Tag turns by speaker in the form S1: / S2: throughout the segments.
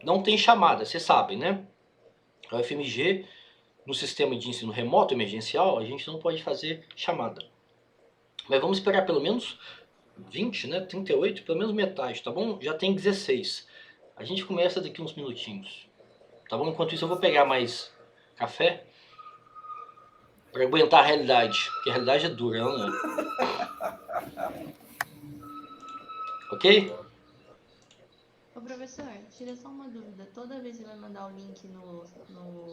S1: não tem chamada, vocês sabem, né? A UFMG, no sistema de ensino remoto emergencial, a gente não pode fazer chamada. Mas vamos esperar pelo menos 20, né? 38, pelo menos metade, tá bom? Já tem 16. A gente começa daqui uns minutinhos, tá bom? Enquanto isso eu vou pegar mais café para aguentar a realidade, porque a realidade é dura, não é? Ok?
S2: Ô professor, tira só uma dúvida. Toda vez você vai mandar o link no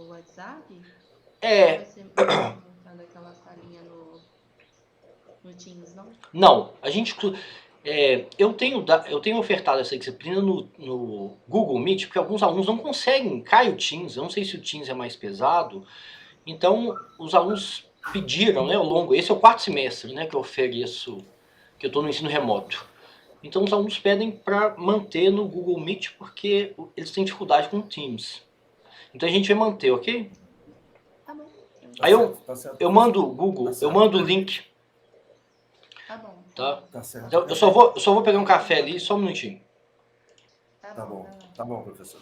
S2: WhatsApp? Ou vai
S1: É,
S2: ser montando aquela salinha no Teams, não?
S1: não, a gente... eu tenho ofertado essa disciplina no Google Meet, porque alguns alunos não conseguem, cai o Teams, eu não sei se o Teams é mais pesado, então os alunos pediram, né, ao longo, esse é o 4º semestre, né, que eu ofereço, que eu estou no ensino remoto. Então os alunos pedem para manter no Google Meet, porque eles têm dificuldade com o Teams. Então a gente vai manter, ok?
S2: Tá bom.
S1: Aí
S3: Tá certo,
S1: eu mando o
S3: professor.
S1: Google,
S3: Tá
S1: eu
S3: certo.
S1: mando o link,
S2: Tá bom, tá
S1: tá?
S2: bom.
S3: Tá certo.
S1: Então, eu só vou pegar um café ali, só um minutinho.
S2: Tá
S3: Tá
S2: bom,
S3: bom.
S2: vai lá.
S3: Tá bom, professor.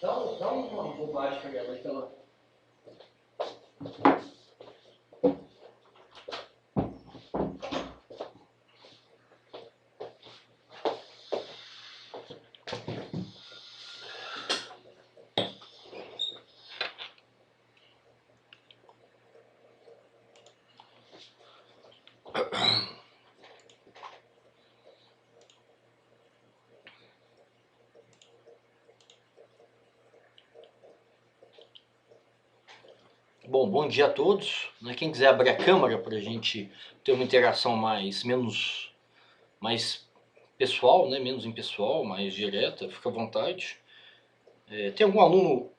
S1: Dá uma bobagem pra ela, então. Bom dia a todos. Quem quiser abrir a câmera para a gente ter uma interação mais pessoal, né? Menos impessoal, mais direta, fica à vontade. Tem algum aluno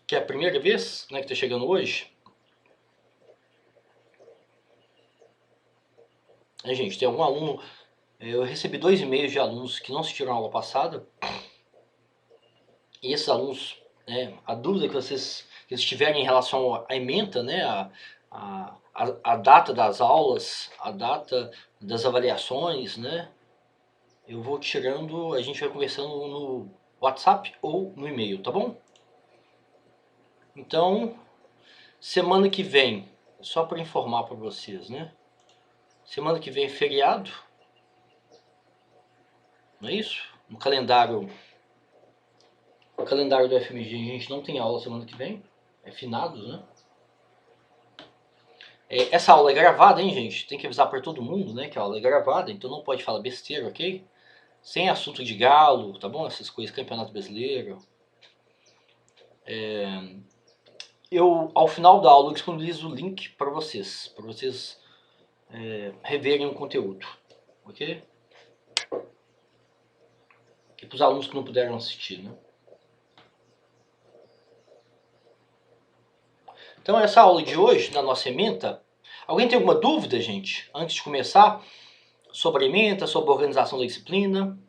S1: que é a primeira vez, né, que está chegando hoje? Gente, tem algum aluno... eu recebi 2 e-mails de alunos que não assistiram a aula passada. E esses alunos, a dúvida que eles tiverem em relação à ementa, né, a data das aulas, a data das avaliações, né, eu vou tirando, a gente vai conversando no WhatsApp ou no e-mail, tá bom? Então, semana que vem, só para informar para vocês, né, semana que vem é feriado, não é isso? No calendário do FMG a gente não tem aula semana que vem, é finados, né? Essa aula é gravada, hein, gente? Tem que avisar para todo mundo, né, que a aula é gravada, então não pode falar besteira, ok? Sem assunto de galo, tá bom? Essas coisas, campeonato brasileiro. Eu, ao final da aula, eu disponibilizo o link para vocês reverem o conteúdo, ok? E para os alunos que não puderam assistir, né? Então essa aula de hoje, na nossa ementa, alguém tem alguma dúvida, gente? Antes de começar, sobre a ementa, sobre a organização da disciplina?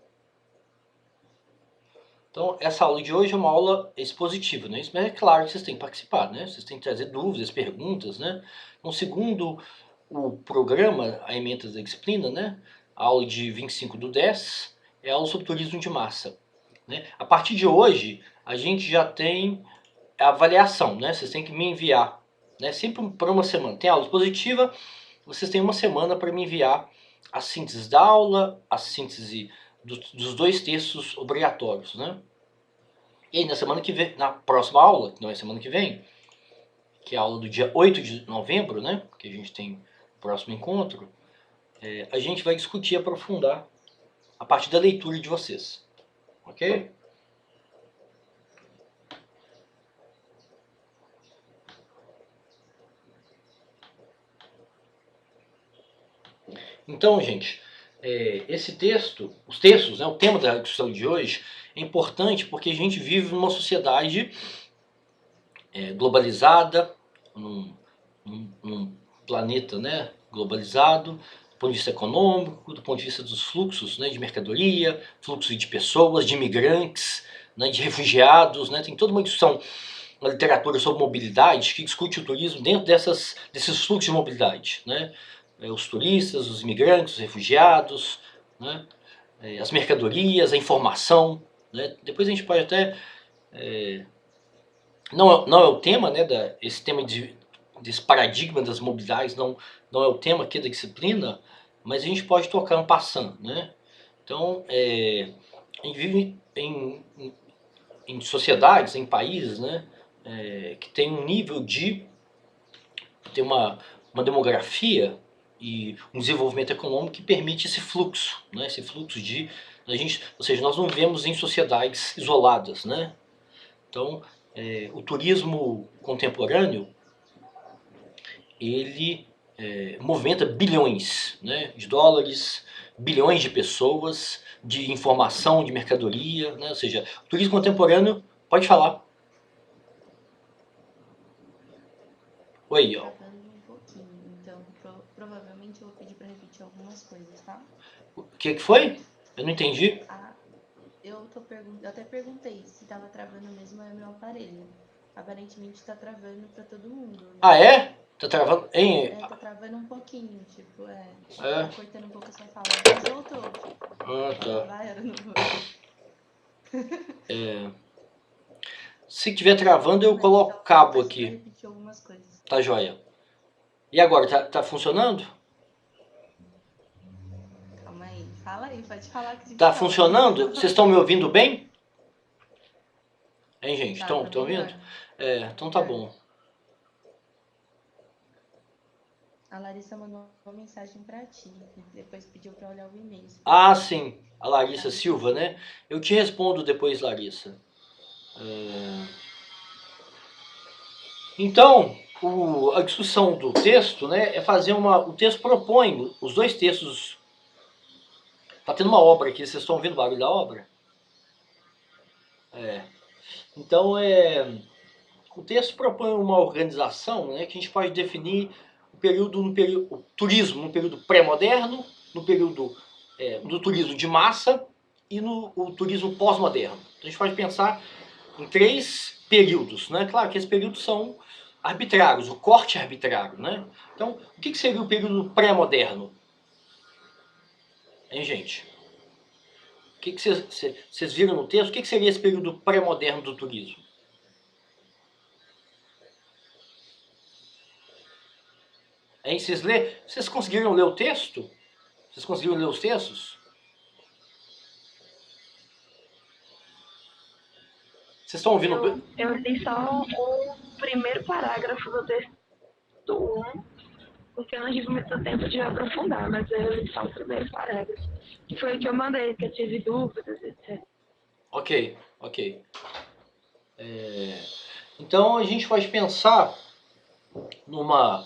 S1: Então essa aula de hoje é uma aula expositiva, né? Mas é claro que vocês têm que participar, né? Vocês têm que trazer dúvidas, perguntas, né? Então, segundo o programa, a ementa da disciplina, né? A aula de 25/10 é a aula sobre turismo de massa, né? A partir de hoje, a gente já tem a avaliação, né? Vocês têm que me enviar, né? Sempre para uma semana. Tem aula expositiva, vocês têm uma semana para me enviar a síntese da aula, a síntese dos 2 textos obrigatórios, né? E aí, na semana que vem, na próxima aula, que não é semana que vem, que é a aula do dia 8 de novembro, né? Que a gente tem o próximo encontro, a gente vai discutir e aprofundar a partir da leitura de vocês, ok? Então, gente, esse texto, os textos, né, o tema da discussão de hoje é importante porque a gente vive numa sociedade globalizada, num planeta, né, globalizado, do ponto de vista econômico, do ponto de vista dos fluxos, né, de mercadoria, fluxo de pessoas, de imigrantes, né, de refugiados, né, tem toda uma discussão, uma literatura sobre mobilidade que discute o turismo dentro desses fluxos de mobilidade, né, os turistas, os imigrantes, os refugiados, né, as mercadorias, a informação, né, depois a gente pode até não é o tema, né, esse tema desse paradigma das mobilidades não é o tema aqui da disciplina, mas a gente pode tocar um passando, né? Então, a gente vive em sociedades, em países, né, que tem um nível tem uma demografia e um desenvolvimento econômico que permite esse fluxo, né, esse fluxo ou seja, nós não vivemos em sociedades isoladas, né? Então, o turismo contemporâneo, ele movimenta bilhões, né, de dólares, bilhões de pessoas, de informação, de mercadoria, né? Ou seja, o turismo contemporâneo, pode falar. Oi, ó.
S2: Travando um pouquinho, então provavelmente eu vou pedir para repetir algumas coisas, tá?
S1: O que foi? Eu não entendi.
S2: Ah, eu até perguntei se tava travando mesmo é meu aparelho. Aparentemente tá travando para todo mundo,
S1: Ah,
S2: né?
S1: é? Tá travando? Hein?
S2: Tá travando um pouquinho, tipo,
S1: É?
S2: tá cortando um pouco a sua fala. Mas voltou.
S1: Ah, tá.
S2: Vai, era no...
S1: Se tiver travando, eu
S2: Mas então,
S1: coloco
S2: eu vou
S1: cabo
S2: pedir para
S1: aqui.
S2: repetir algumas coisas.
S1: Tá joia. E agora, tá funcionando?
S2: Calma aí. Fala aí, pode falar que a gente
S1: Tá
S2: fala.
S1: funcionando? Vocês estão me ouvindo bem? Hein, gente?
S2: Tá
S1: Estão
S2: melhor.
S1: ouvindo? Então tá
S2: Melhor.
S1: bom.
S2: A Larissa mandou uma mensagem pra ti. Depois pediu pra olhar o e-mail. Se você
S1: Ah,
S2: puder.
S1: sim. A Larissa
S2: Tá
S1: Silva, né? Eu te respondo depois, Larissa. Então, a discussão do texto, né, é fazer o texto propõe, os 2 textos. Tá tendo uma obra aqui, vocês estão ouvindo o barulho da obra? Então, o texto propõe uma organização, né, que a gente pode definir o turismo no período pré-moderno, no período do turismo de massa e no o turismo pós-moderno. Então a gente pode pensar em 3 períodos, né? Claro que esses períodos são arbitrários, o corte é arbitrário, né? Então, o que seria o período pré-moderno? Hein, gente? O que vocês viram no texto? O que seria esse período pré-moderno do turismo? Hein, vocês conseguiram ler o texto? Vocês conseguiram ler os textos? Vocês estão ouvindo?
S3: Eu li só o primeiro parágrafo do texto 1, porque eu não tive muito tempo de aprofundar, mas eu li só o primeiro parágrafo. Que foi o que eu mandei, que eu tive dúvidas, etc.
S1: Ok. Então a gente pode pensar numa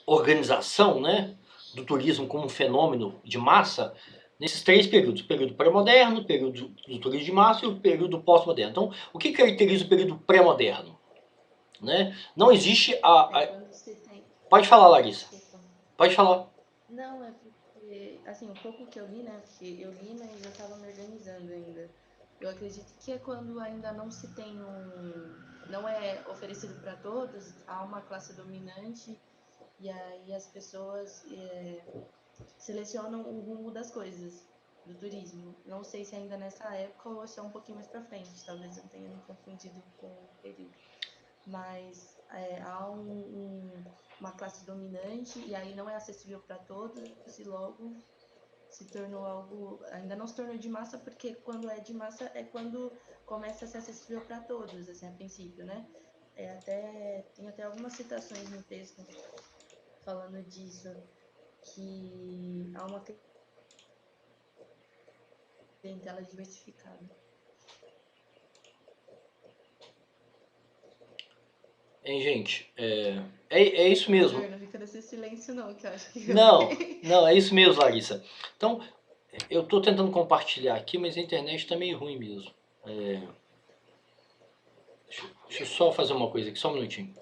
S1: organização, né, do turismo como um fenômeno de massa nesses 3 períodos: o período pré-moderno, o período do turismo de massa e o período pós-moderno. Então, o que caracteriza o período pré-moderno? Né? Não existe
S2: Quando você tem...
S1: Pode falar, Larissa.
S2: Desculpa.
S1: Pode falar.
S2: Não, é porque, assim, o pouco que eu li, né? Porque eu li, mas eu tava me organizando ainda. Eu acredito que é quando ainda não se tem não é oferecido para todos, há uma classe dominante e aí as pessoas selecionam o rumo das coisas, do turismo. Não sei se ainda nessa época ou se é um pouquinho mais para frente, talvez eu tenha me confundido com o período. Mas há uma classe dominante e aí não é acessível para todos e logo se tornou algo, ainda não se tornou de massa, porque quando é de massa é quando começa a ser acessível para todos, assim, a princípio, né? Tem até algumas citações no texto falando disso, que há uma clientela diversificada.
S1: Hein, gente? É isso mesmo.
S2: Não fica nesse silêncio não, que eu acho que...
S1: Não, é isso mesmo, Larissa. Então, eu estou tentando compartilhar aqui, mas a internet está meio ruim mesmo. Deixa eu só fazer uma coisa aqui, só um minutinho.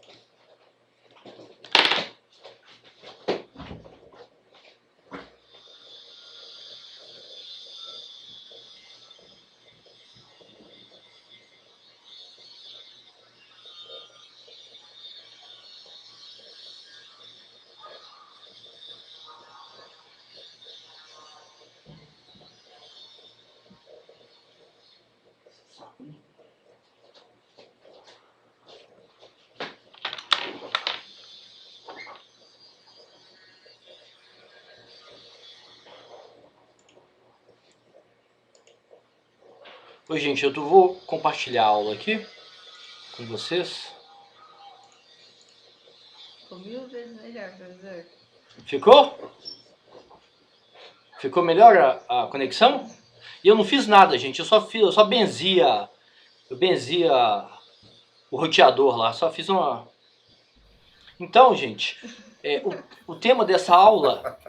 S1: Oi, gente, eu vou compartilhar a aula aqui com vocês.
S2: Ficou 1000 vezes melhor, professor.
S1: Ficou? Ficou melhor a conexão? E eu não fiz nada, gente, eu só benzia o roteador lá, só fiz uma... Então, gente, o tema dessa aula...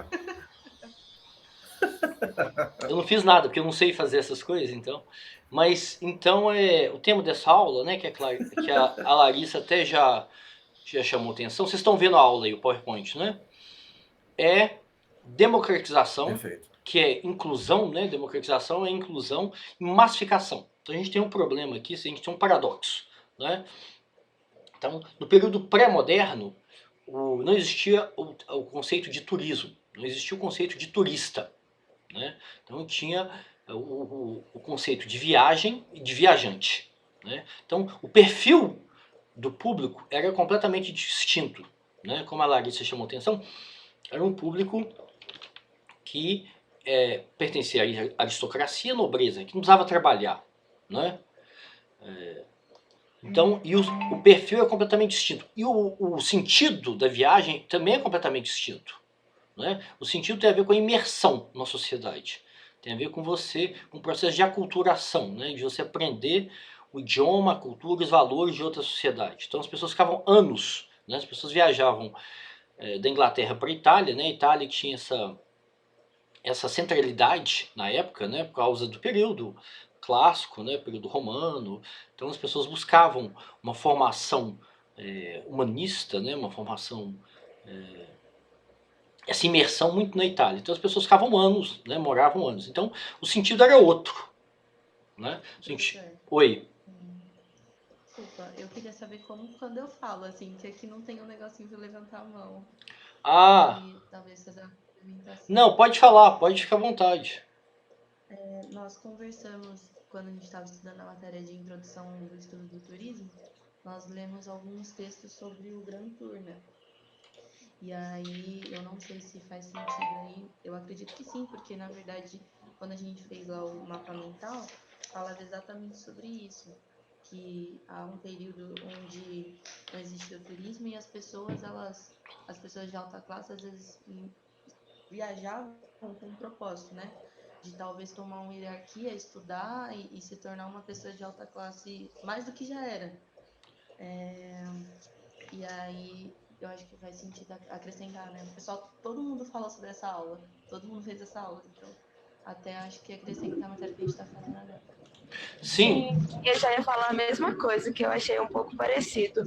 S1: Eu não fiz nada, porque eu não sei fazer essas coisas, então... Mas, então, o tema dessa aula, né, que a Larissa até já chamou atenção, vocês estão vendo a aula aí, o PowerPoint, né? É democratização,
S4: Perfeito.
S1: que é inclusão, né? Democratização é inclusão e massificação. Então a gente tem um problema aqui, a gente tem um paradoxo, né? Então, no período pré-moderno, não existia o conceito de turismo, não existia o conceito de turista, né? Então tinha o conceito de viagem e de viajante, né? Então o perfil do público era completamente distinto, né? Como a Larissa chamou atenção, era um público que pertencia à aristocracia, nobreza, que não precisava trabalhar, né? Então, e o perfil é completamente distinto. E o sentido da viagem também é completamente distinto, né? O sentido tem a ver com a imersão na sociedade. Tem a ver com com o processo de aculturação, né? De você aprender o idioma, a cultura, os valores de outra sociedade. Então as pessoas ficavam anos, né? As pessoas viajavam da Inglaterra para a Itália, né? A Itália tinha essa centralidade na época, né? Por causa do período clássico, né? Período romano. Então as pessoas buscavam uma formação humanista, né? Uma formação... essa imersão muito na Itália. Então as pessoas ficavam anos, né, moravam anos. Então o sentido era outro, né? Oi.
S2: Desculpa, eu queria saber como quando eu falo, assim, que aqui não tem um negocinho de levantar a mão.
S1: Ah.
S2: E talvez fazer uma apresentação.
S1: Não, pode falar, pode ficar à vontade.
S2: Nós conversamos, quando a gente estava estudando a matéria de introdução do estudo do turismo, nós lemos alguns textos sobre o Grand Tour, né? E aí, eu não sei se faz sentido aí, eu acredito que sim, porque na verdade, quando a gente fez lá o mapa mental, falava exatamente sobre isso, que há um período onde não existia o turismo e as pessoas de alta classe, às vezes viajavam com um propósito, né? De talvez tomar uma hierarquia, estudar e se tornar uma pessoa de alta classe mais do que já era. E aí... eu acho que faz sentido acrescentar, né? O pessoal, todo mundo falou sobre essa aula, todo mundo fez essa aula, então até acho que acrescenta a matéria que a gente está fazendo agora.
S1: Sim.
S3: Eu já ia falar a mesma coisa, que eu achei um pouco parecido.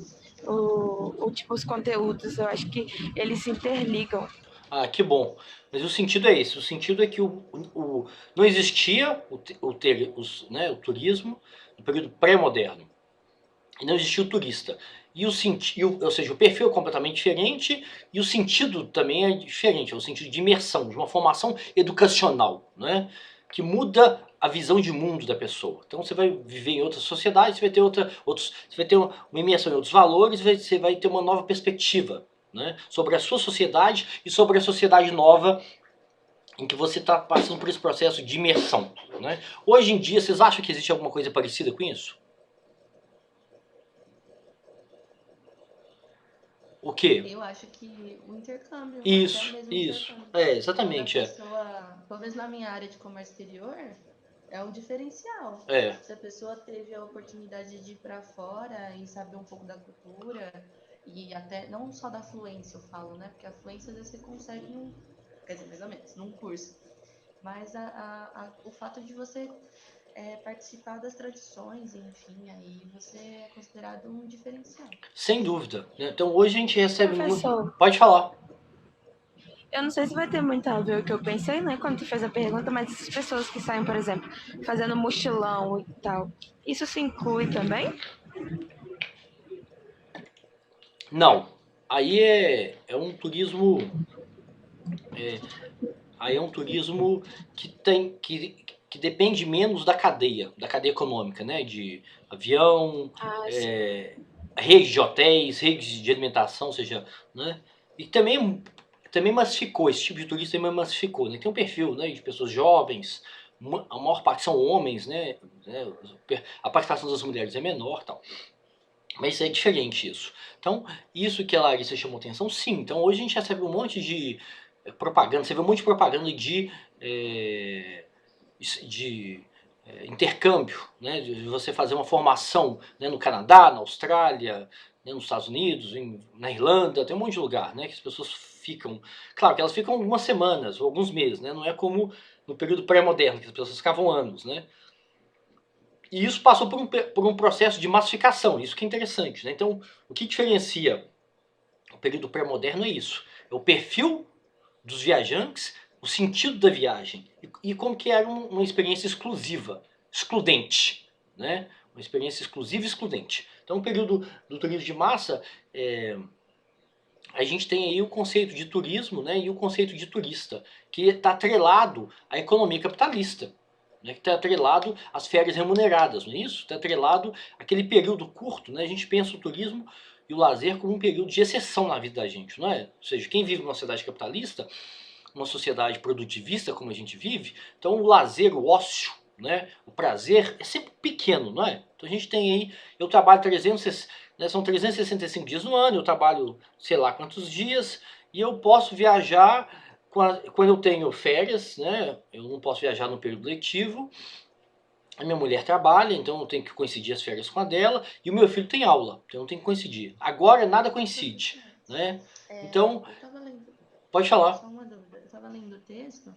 S3: Os conteúdos, eu acho que eles se interligam.
S1: Ah, que bom. Mas o sentido é esse, o sentido é que não existia o turismo no período pré-moderno. E não existia o turista. Ou seja, o perfil é completamente diferente e o sentido também é diferente, é o sentido de imersão, de uma formação educacional, né? Que muda a visão de mundo da pessoa. Então você vai viver em outra sociedade, você vai ter uma imersão em outros valores, você vai ter uma nova perspectiva, né? Sobre a sua sociedade e sobre a sociedade nova em que você está passando por esse processo de imersão, né? Hoje em dia, vocês acham que existe alguma coisa parecida com isso? O quê?
S2: Eu acho que o intercâmbio, até
S1: Isso,
S2: mesmo o
S1: isso.
S2: intercâmbio.
S1: É,
S2: Quando a
S1: exatamente, é.
S2: pessoa, pelo menos na minha área de comércio exterior, é um diferencial.
S1: É,
S2: Se a pessoa teve a oportunidade de ir para fora e saber um pouco da cultura, e até, não só da fluência eu falo, né? Porque a fluência às vezes você consegue num, quer dizer, mais ou menos, num curso. Mas o fato de você participar das tradições, enfim, aí você é considerado um diferencial.
S1: sem dúvida, né? Então hoje a gente recebe muito...
S3: Professor,
S1: Pode falar.
S3: eu não sei se vai ter muito a ver o que eu pensei, né, quando tu fez a pergunta, mas essas pessoas que saem, por exemplo, fazendo mochilão e tal, isso se inclui também?
S1: Não, aí é um turismo... Aí é um turismo que depende menos da cadeia econômica, né? De avião,
S3: Ah, sim.
S1: é, rede de hotéis, rede de alimentação, ou seja, né? E também massificou, esse tipo de turista também massificou, né? Tem um perfil, né, de pessoas jovens, a maior parte são homens, né? A participação das mulheres é menor, tal. Mas é diferente isso. Então, isso que a Larissa chamou atenção, sim. Então, hoje a gente recebe um monte de propaganda, você vê um monte de propaganda é, de intercâmbio, né? De você fazer uma formação, né, no Canadá, na Austrália, né, nos Estados Unidos, na Irlanda, tem um monte de lugar, né, que as pessoas ficam. Claro que elas ficam algumas semanas ou alguns meses, né? Não é como no período pré-moderno, que as pessoas ficavam anos, né? E isso passou por um processo de massificação, isso que é interessante, né? Então, o que diferencia o período pré-moderno é isso. É o perfil dos viajantes, o sentido da viagem e como que era uma experiência exclusiva, excludente, né? Uma experiência exclusiva e excludente. Então, o período do turismo de massa, a gente tem aí o conceito de turismo, né, e o conceito de turista, que está atrelado à economia capitalista, né, que está atrelado às férias remuneradas, não é isso? Está atrelado àquele período curto, né? A gente pensa o turismo e o lazer como um período de exceção na vida da gente, não é? Ou seja, quem vive numa sociedade capitalista, uma sociedade produtivista como a gente vive, então o lazer, o ócio, né, o prazer é sempre pequeno, não é? Então a gente tem aí, eu trabalho 300, né, são 365 dias no ano, eu trabalho sei lá quantos dias, e eu posso viajar quando eu tenho férias, né, eu não posso viajar no período letivo, a minha mulher trabalha, então eu tenho que coincidir as férias com a dela, e o meu filho tem aula, então eu tenho que coincidir. Agora nada coincide, né? Então,
S2: Eu tava lendo,
S1: pode falar.
S2: só uma dúvida, eu tava lendo o texto,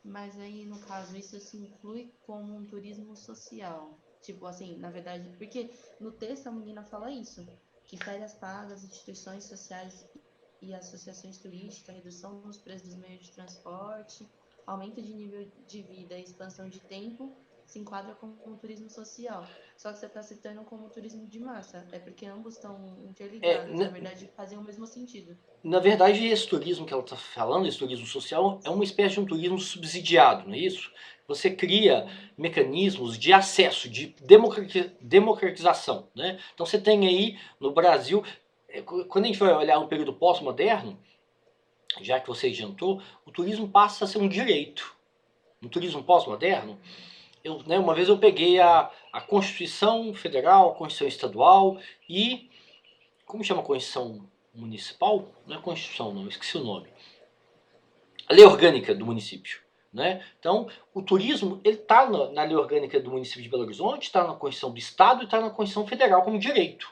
S2: mas aí no caso isso se inclui como um turismo social. Tipo assim, na verdade, porque no texto a menina fala isso, que férias pagas, instituições sociais e associações turísticas, redução nos preços dos meios de transporte, aumento de nível de vida e expansão de tempo se enquadra como um turismo social. Só que você está citando como turismo de massa, é porque ambos estão
S1: É,
S2: interligados, na verdade fazem o mesmo sentido.
S1: na verdade, esse turismo que ela está falando, esse turismo social, é uma espécie de um turismo subsidiado, não é isso? Você cria mecanismos de acesso, de democratização, né? Então você tem aí no Brasil, quando a gente vai olhar um período pós-moderno, já que você adiantou, o turismo passa a ser um direito. No turismo pós-moderno, né, uma vez eu peguei a Constituição Federal, a Constituição Estadual e... Como chama a Constituição Municipal? Não é Constituição, não, esqueci o nome. A Lei Orgânica do município. Né? Então, o turismo está na Lei Orgânica do município de Belo Horizonte, está na Constituição do Estado e está na Constituição Federal como direito.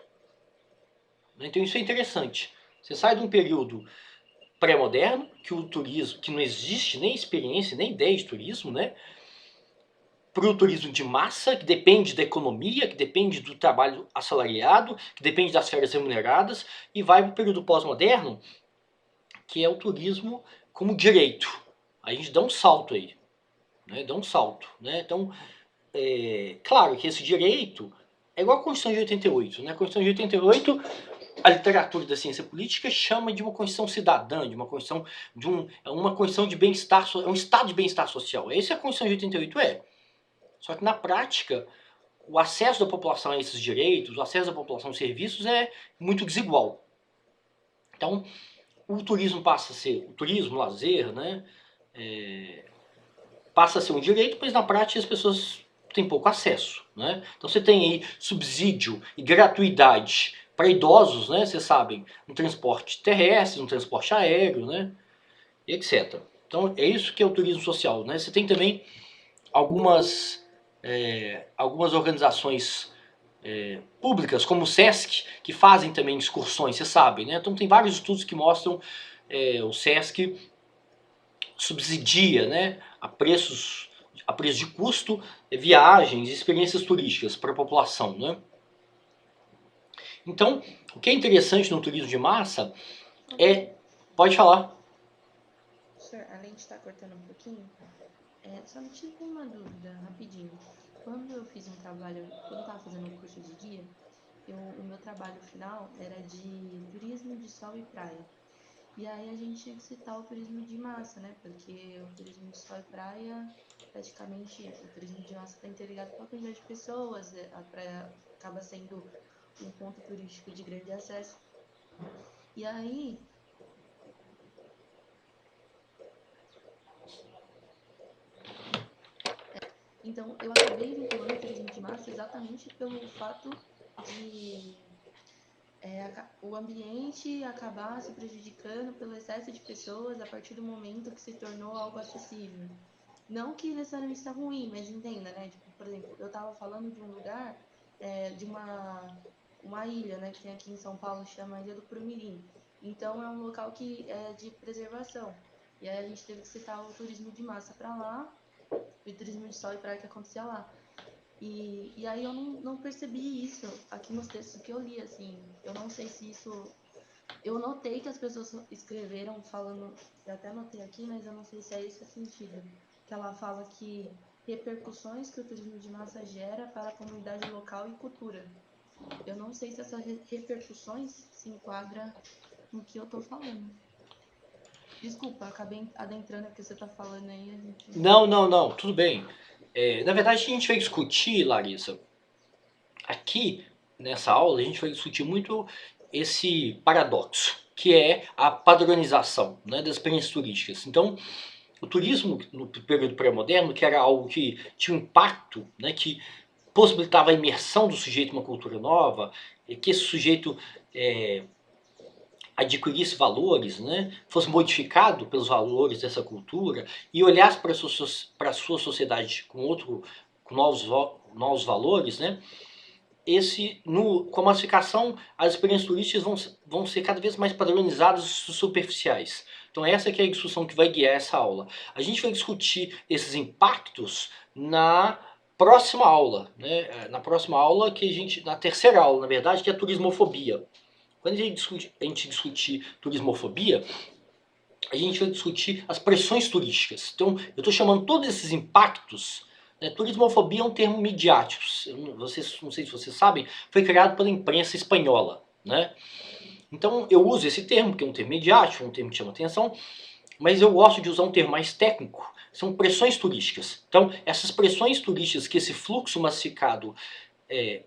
S1: Então isso é interessante. Você sai de um período pré-moderno, que o turismo, que não existe nem experiência, nem ideia de turismo, né? Para o turismo de massa, que depende da economia, que depende do trabalho assalariado, que depende das férias remuneradas, e vai para o período pós-moderno, que é o turismo como direito. Aí a gente dá um salto aí, né? Dá um salto, né? Então, claro que esse direito é igual a Constituição de 88, né? A Constituição de 88, a literatura da ciência política chama de uma Constituição cidadã, de uma Constituição uma Constituição de bem-estar, um estado de bem-estar social. Esse a Constituição de 88 é. Só que na prática, o acesso da população a esses direitos, o acesso da população aos serviços é muito desigual. Então, o turismo passa a ser o turismo, o lazer, né? passa a ser um direito, mas na prática as pessoas têm pouco acesso, né? Então você tem aí subsídio e gratuidade para idosos, né? Vocês sabem, no transporte terrestre, no transporte aéreo, né? Etc. Então é isso que é o turismo social, né? Você tem também algumas organizações públicas, como o SESC, que fazem também excursões, você sabe, né? Então tem vários estudos que mostram o SESC subsidia, né, a preço de custo, viagens, experiências turísticas para a população, né? Então, o que é interessante no turismo de massa é... Pode falar.
S2: Senhor, além de estar cortando um pouquinho, só me tive uma dúvida, rapidinho. Quando eu fiz um trabalho, quando eu estava fazendo um curso de guia, o meu trabalho final era de turismo de sol e praia. E aí a gente tinha que citar o turismo de massa, né? Porque o turismo de sol e praia, praticamente, o turismo de massa está interligado com a quantidade de pessoas, a praia acaba sendo um ponto turístico de grande acesso. E aí, então eu acabei vinculando o turismo de massa exatamente pelo fato de o ambiente acabar se prejudicando pelo excesso de pessoas a partir do momento que se tornou algo acessível. Não que necessariamente está ruim, mas entenda, né? Tipo, por exemplo, eu estava falando de um lugar, de uma ilha, né? Que tem aqui em São Paulo, chama Ilha do Prumirim. Então, é um local que é de preservação. E aí a gente teve que citar o turismo de massa para lá, o turismo de sol e praia que acontecia lá. E aí eu não percebi isso aqui nos textos que eu li, assim. Eu não sei se isso... Eu notei que as pessoas escreveram falando... Eu até anotei aqui, mas eu não sei se é esse o sentido. Que ela fala que repercussões que o turismo de massa gera para a comunidade local e cultura. Eu não sei se essas repercussões se enquadram no que eu tô falando. Desculpa, acabei adentrando o que você tá falando aí. A gente...
S1: Não, tudo bem. Na verdade, a gente vai discutir, Larissa, aqui nessa aula, a gente vai discutir muito esse paradoxo, que é a padronização, né, das experiências turísticas. Então, o turismo no período pré-moderno, que era algo que tinha um impacto, né, que possibilitava a imersão do sujeito em uma cultura nova, e que esse sujeito adquirisse valores, né, fosse modificado pelos valores dessa cultura e olhasse para a sua sociedade com novos valores, né, com a massificação, as experiências turísticas vão ser cada vez mais padronizadas e superficiais. Então essa que é a discussão que vai guiar essa aula. A gente vai discutir esses impactos na próxima aula, né? Na próxima aula na terceira aula, na verdade, que é a turismofobia. Quando a gente discutir turismofobia, a gente vai discutir as pressões turísticas. Então eu estou chamando todos esses impactos. Turismofobia é um termo midiático, não sei se vocês sabem, foi criado pela imprensa espanhola, né? Então eu uso esse termo, que é um termo midiático, um termo que chama atenção, mas eu gosto de usar um termo mais técnico, são pressões turísticas. Então essas pressões turísticas que esse fluxo massificado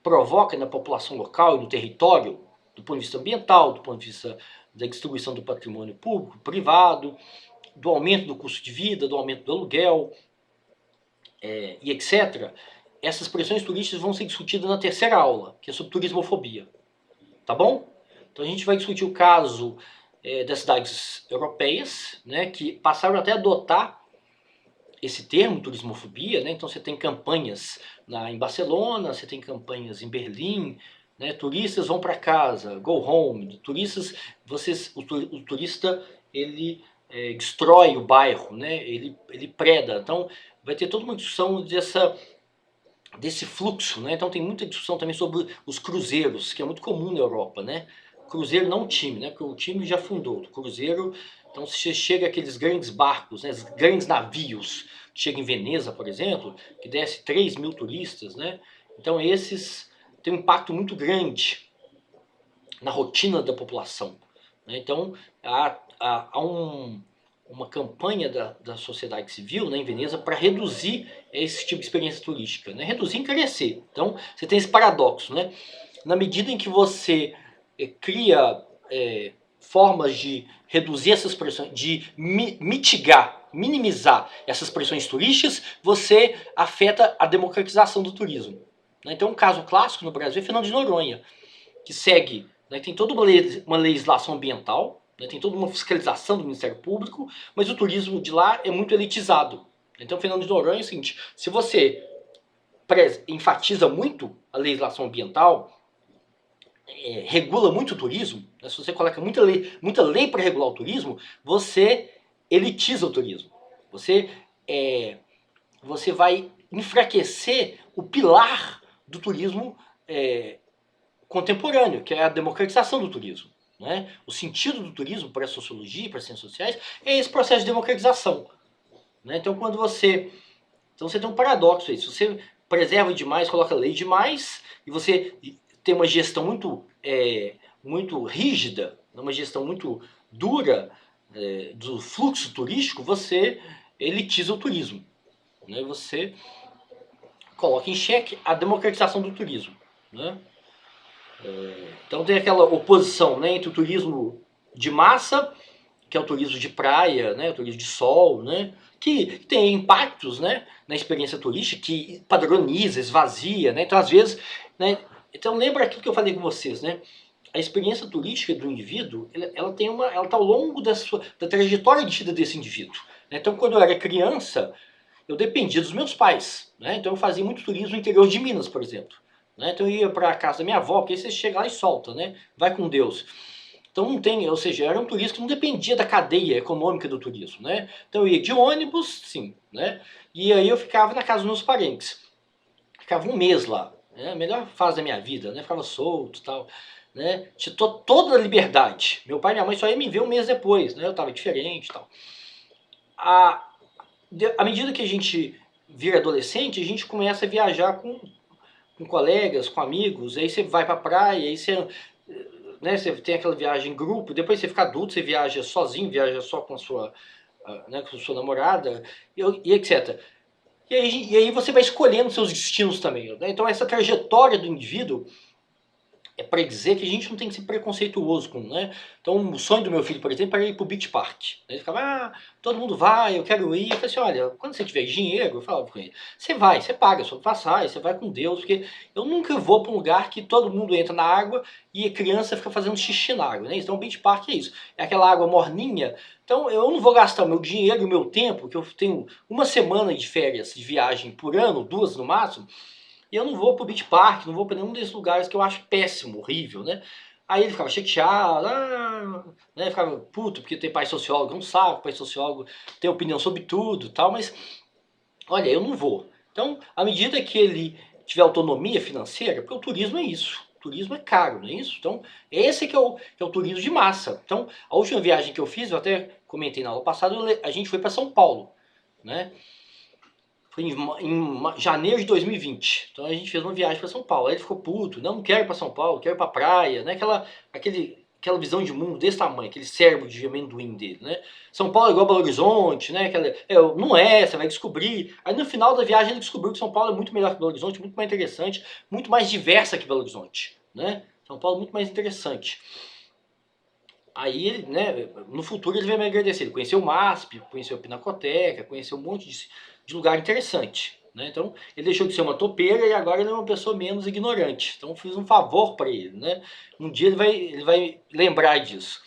S1: provoca na população local e no território, do ponto de vista ambiental, do ponto de vista da distribuição do patrimônio público, privado, do aumento do custo de vida, do aumento do aluguel, e etc., essas pressões turísticas vão ser discutidas na terceira aula, que é sobre turismofobia. Tá bom? Então a gente vai discutir o caso das cidades europeias, né, que passaram até a adotar esse termo, turismofobia, né? Então você tem campanhas em Barcelona, você tem campanhas em Berlim, né? Turistas vão para casa, go home, turistas, o turista ele destrói o bairro, né? Ele preda. Então vai ter toda uma discussão desse fluxo, né? Então tem muita discussão também sobre os cruzeiros, que é muito comum na Europa, né? Cruzeiro não time, né? Porque o time já fundou. O cruzeiro, então se chega aqueles grandes barcos, né? Grandes navios, que chega em Veneza, por exemplo, que desce 3 mil turistas, né? Então esses têm um impacto muito grande na rotina da população, né? Então há uma campanha da sociedade civil, né, em Veneza, para reduzir esse tipo de experiência turística, né? Reduzir e encarecer. Então você tem esse paradoxo, né? Na medida em que você cria formas de reduzir essas pressões, de mitigar, minimizar essas pressões turísticas, você afeta a democratização do turismo. Então, um caso clássico no Brasil é Fernando de Noronha, que segue, tem toda uma legislação ambiental, tem toda uma fiscalização do Ministério Público, mas o turismo de lá é muito elitizado. Então, Fernando de Noronha é o seguinte: se você enfatiza muito a legislação ambiental, regula muito o turismo, né? Se você coloca muita lei para regular o turismo, você elitiza o turismo. Você vai enfraquecer o pilar do turismo contemporâneo, que é a democratização do turismo. Né? O sentido do turismo para a sociologia, para as ciências sociais, é esse processo de democratização. Né? Então, você tem um paradoxo aí. Se você preserva demais, coloca lei demais, e você tem uma gestão muito rígida, uma gestão muito dura do fluxo turístico, você elitiza o turismo. Né? Você coloca em xeque a democratização do turismo. Né? Então tem aquela oposição, né, entre o turismo de massa, que é o turismo de praia, né, o turismo de sol, né, que tem impactos, né, na experiência turística, que padroniza, esvazia, né, então às vezes, né, então lembra aquilo que eu falei com vocês, né, a experiência turística do indivíduo, ela está ao longo da trajetória de vida desse indivíduo. Né? Então quando eu era criança, eu dependia dos meus pais, né, então eu fazia muito turismo no interior de Minas, por exemplo. Né? Então eu ia para a casa da minha avó, porque aí você chega lá e solta, né? Vai com Deus. Então não tem, ou seja, era um turismo que não dependia da cadeia econômica do turismo, né? Então eu ia de ônibus, sim, né? E aí eu ficava na casa dos meus parentes. Ficava um mês lá, né? A melhor fase da minha vida, né? Ficava solto e tal, né? Tinha toda a liberdade. Meu pai e minha mãe só iam me ver um mês depois, né? Eu tava diferente e tal. À medida que a gente vira adolescente, a gente começa a viajar com colegas, com amigos, aí você vai pra praia, aí você, né, você tem aquela viagem em grupo, depois você fica adulto, você viaja sozinho, viaja só com a sua, né, com a sua namorada, e etc. E aí você vai escolhendo seus destinos também. Né? Então essa trajetória do indivíduo é para dizer que a gente não tem que ser preconceituoso com, né? Então o sonho do meu filho, por exemplo, era ir pro Beach Park. Ele ficava, todo mundo vai, eu quero ir. Eu falei assim, olha, quando você tiver dinheiro, eu falava com ele, você vai, você paga a sua passagem, você vai com Deus, porque eu nunca vou para um lugar que todo mundo entra na água e a criança fica fazendo xixi na água, né? Então o Beach Park é isso, é aquela água morninha. Então eu não vou gastar o meu dinheiro e o meu tempo, que eu tenho uma semana de férias de viagem por ano, 2 no máximo, e eu não vou pro Beach Park, não vou para nenhum desses lugares que eu acho péssimo, horrível, né? Aí ele ficava chateado, né? Ficava puto, porque tem pai sociólogo, é um saco, pai sociólogo tem opinião sobre tudo e tal, mas olha, eu não vou. Então, à medida que ele tiver autonomia financeira, porque o turismo é isso, o turismo é caro, não é isso? Então, esse que é o turismo de massa. Então, a última viagem que eu fiz, eu até comentei na aula passada, a gente foi para São Paulo, né? Foi em janeiro de 2020. Então a gente fez uma viagem para São Paulo. Aí ele ficou puto. Não quero ir para São Paulo, quero ir para praia. Né? Aquela visão de mundo desse tamanho, aquele cérebro de amendoim dele. Né? São Paulo é igual Belo Horizonte. Né? Não é, você vai descobrir. Aí no final da viagem ele descobriu que São Paulo é muito melhor que Belo Horizonte, muito mais interessante, muito mais diversa que Belo Horizonte. Né? São Paulo é muito mais interessante. Aí ele, né, no futuro ele vai me agradecer. Ele conheceu o MASP, conheceu a Pinacoteca, conheceu um monte de lugar interessante. Né? Então ele deixou de ser uma topeira e agora ele é uma pessoa menos ignorante. Então eu fiz um favor para ele. Né? Um dia ele vai lembrar disso.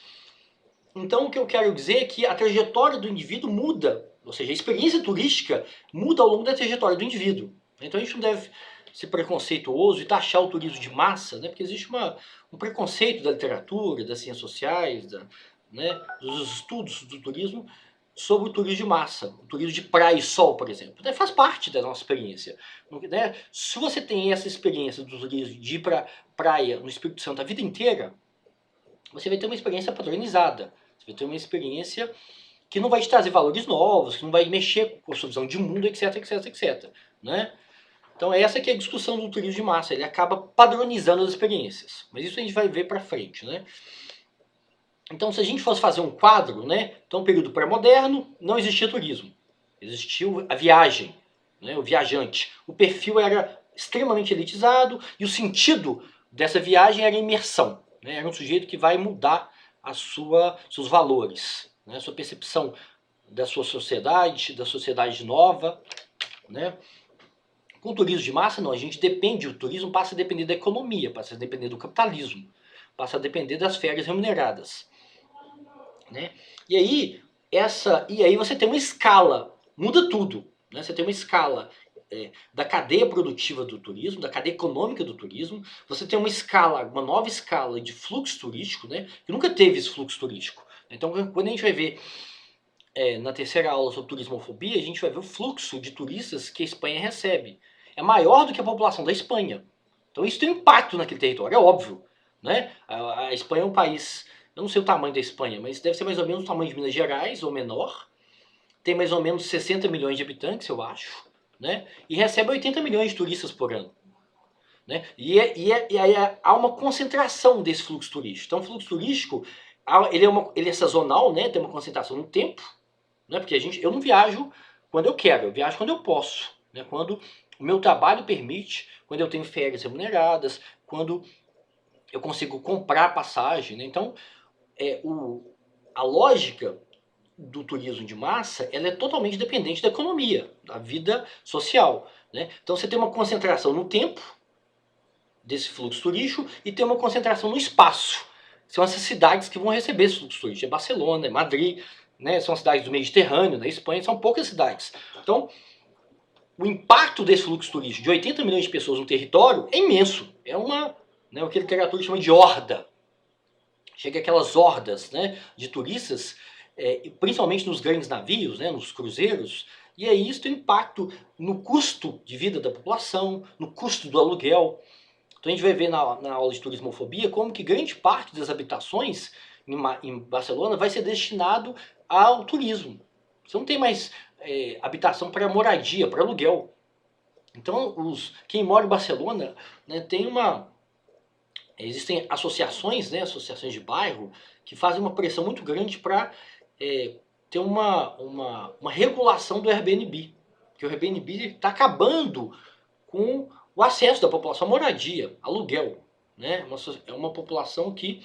S1: Então o que eu quero dizer é que a trajetória do indivíduo muda. Ou seja, a experiência turística muda ao longo da trajetória do indivíduo. Então a gente não deve ser preconceituoso e taxar o turismo de massa, né? Porque existe um preconceito da literatura, das ciências sociais, né? Dos estudos do turismo sobre o turismo de massa, o turismo de praia e sol, por exemplo. Né? Faz parte da nossa experiência. Né? Se você tem essa experiência do turismo de ir para praia no Espírito Santo a vida inteira, você vai ter uma experiência padronizada. Você vai ter uma experiência que não vai te trazer valores novos, que não vai mexer com a sua visão de mundo, etc, etc, etc. Né? Então essa que é a discussão do turismo de massa, ele acaba padronizando as experiências. Mas isso a gente vai ver para frente, né? Então se a gente fosse fazer um quadro, né? Então período pré-moderno, não existia turismo. Existiu a viagem, né? O viajante. O perfil era extremamente elitizado e o sentido dessa viagem era imersão. Né? Era um sujeito que vai mudar seus valores, né? A sua percepção da sua sociedade nova, né? Com o turismo de massa, não, a gente depende, o turismo passa a depender da economia, passa a depender do capitalismo, passa a depender das férias remuneradas, né? E aí você tem uma escala, muda tudo, né? Você tem uma escala da cadeia produtiva do turismo, da cadeia econômica do turismo, você tem uma nova escala de fluxo turístico, né? Que nunca teve esse fluxo turístico. Então, quando a gente vai ver na terceira aula sobre turismofobia, a gente vai ver o fluxo de turistas que a Espanha recebe. É maior do que a população da Espanha. Então isso tem impacto naquele território, é óbvio, né? A Espanha é um país, eu não sei o tamanho da Espanha, mas deve ser mais ou menos o tamanho de Minas Gerais, ou menor. Tem mais ou menos 60 milhões de habitantes, eu acho, né? E recebe 80 milhões de turistas por ano. Né? E aí há uma concentração desse fluxo turístico. Então o fluxo turístico, ele é sazonal, né? Tem uma concentração no tempo, né? Porque eu não viajo quando eu quero, eu viajo quando eu posso, né? Quando o meu trabalho permite, quando eu tenho férias remuneradas, quando eu consigo comprar passagem, né? Então, a lógica do turismo de massa, ela é totalmente dependente da economia, da vida social, né? Então você tem uma concentração no tempo desse fluxo turístico e tem uma concentração no espaço. São essas cidades que vão receber esse fluxo turístico. É Barcelona, é Madrid, né? São cidades do Mediterrâneo, na Espanha, são poucas cidades. Então, o impacto desse fluxo turístico de 80 milhões de pessoas no território é imenso. É o que a literatura chama de horda. Chega aquelas hordas, né, de turistas, principalmente nos grandes navios, né, nos cruzeiros, e aí isso tem impacto no custo de vida da população, no custo do aluguel. Então a gente vai ver na aula de turismofobia como que grande parte das habitações em Barcelona vai ser destinado ao turismo. Você não tem mais habitação para moradia, para aluguel. Então quem mora em Barcelona, né, existem associações, né, associações de bairro, que fazem uma pressão muito grande para ter uma regulação do Airbnb. Porque o Airbnb está acabando com o acesso da população à moradia, aluguel. Né? É uma população que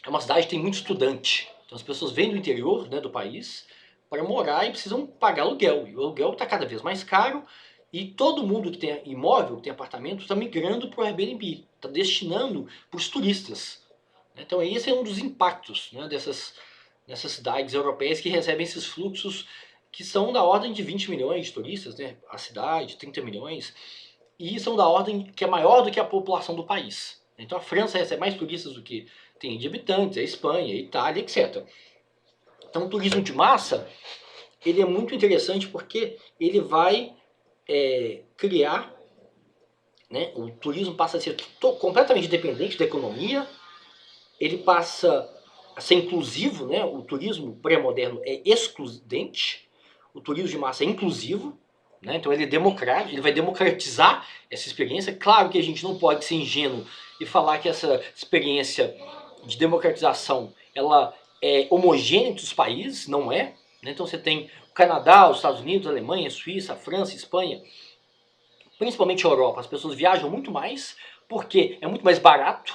S1: é uma cidade que tem muito estudante. Então as pessoas vêm do interior, né, do país para morar e precisam pagar aluguel. E o aluguel está cada vez mais caro e todo mundo que tem imóvel, que tem apartamento, está migrando para o Airbnb. Está destinando para os turistas. Então esse é um dos impactos, né, dessas cidades europeias que recebem esses fluxos que são da ordem de 20 milhões de turistas, né, a cidade, 30 milhões, e são da ordem que é maior do que a população do país. Então a França recebe mais turistas do que tem de habitantes, a Espanha, a Itália, etc. Então o turismo de massa, ele é muito interessante porque ele vai criar, né, o turismo passa a ser completamente dependente da economia, ele passa a ser inclusivo, né, o turismo pré-moderno é excludente, o turismo de massa é inclusivo, né, então ele é democrático, ele vai democratizar essa experiência. Claro que a gente não pode ser ingênuo e falar que essa experiência de democratização ela é homogênea entre os países, não é. Né? Então você tem o Canadá, os Estados Unidos, a Alemanha, a Suíça, a França, a Espanha, principalmente a Europa. As pessoas viajam muito mais porque é muito mais barato.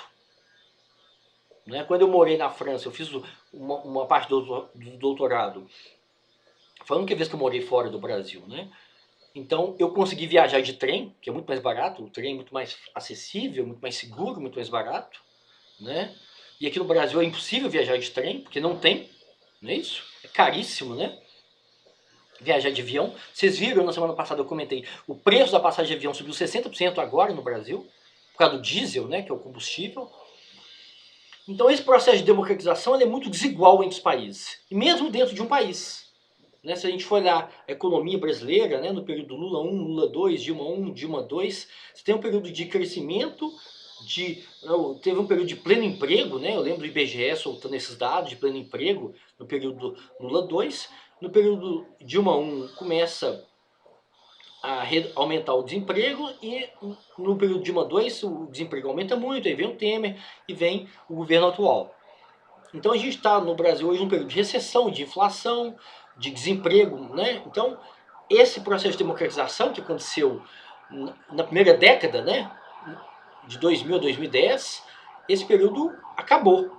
S1: Né? Quando eu morei na França, eu fiz uma parte do doutorado, foi a única vez que eu morei fora do Brasil, né? Então eu consegui viajar de trem, que é muito mais barato, o trem é muito mais acessível, muito mais seguro, muito mais barato, né? E aqui no Brasil é impossível viajar de trem, porque não tem, não é isso? É caríssimo, né? Viajar de avião. Vocês viram, na semana passada eu comentei, o preço da passagem de avião subiu 60% agora no Brasil, por causa do diesel, né, que é o combustível. Então esse processo de democratização ele é muito desigual entre os países, e mesmo dentro de um país. Né, se a gente for olhar a economia brasileira, né, no período Lula 1, Lula 2, Dilma 1, Dilma 2, você tem um período de crescimento, teve um período de pleno emprego, né, eu lembro do IBGE soltando esses dados de pleno emprego no período Lula 2, no período Dilma 1 começa a aumentar o desemprego e no período Dilma 2 o desemprego aumenta muito, aí vem o Temer e vem o governo atual. Então a gente está no Brasil hoje num período de recessão, de inflação, de desemprego, né? Então esse processo de democratização que aconteceu na primeira década, né, de 2000 a 2010, esse período acabou.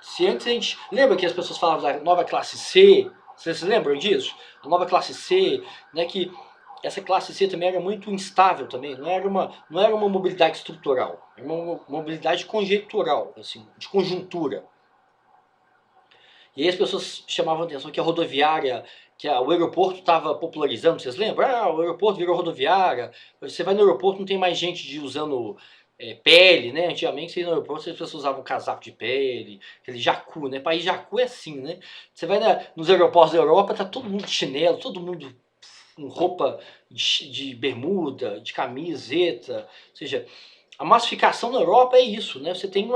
S1: Se antes a gente... Lembra que as pessoas falavam da nova classe C? Vocês se lembram disso? A nova classe C, né, que essa classe C também era muito instável também, não era uma mobilidade estrutural, era uma mobilidade conjectural, assim, de conjuntura. E aí as pessoas chamavam a atenção que a rodoviária, o aeroporto estava popularizando, vocês lembram? Ah, o aeroporto virou rodoviária, você vai no aeroporto não tem mais gente usando pele, né? Antigamente você ia no aeroporto as pessoas usavam casaco de pele, aquele jacu, né? País jacu é assim, né? Você vai nos aeroportos da Europa, tá todo mundo de chinelo, todo mundo com roupa de bermuda, de camiseta, ou seja, a massificação na Europa é isso, né? Você tem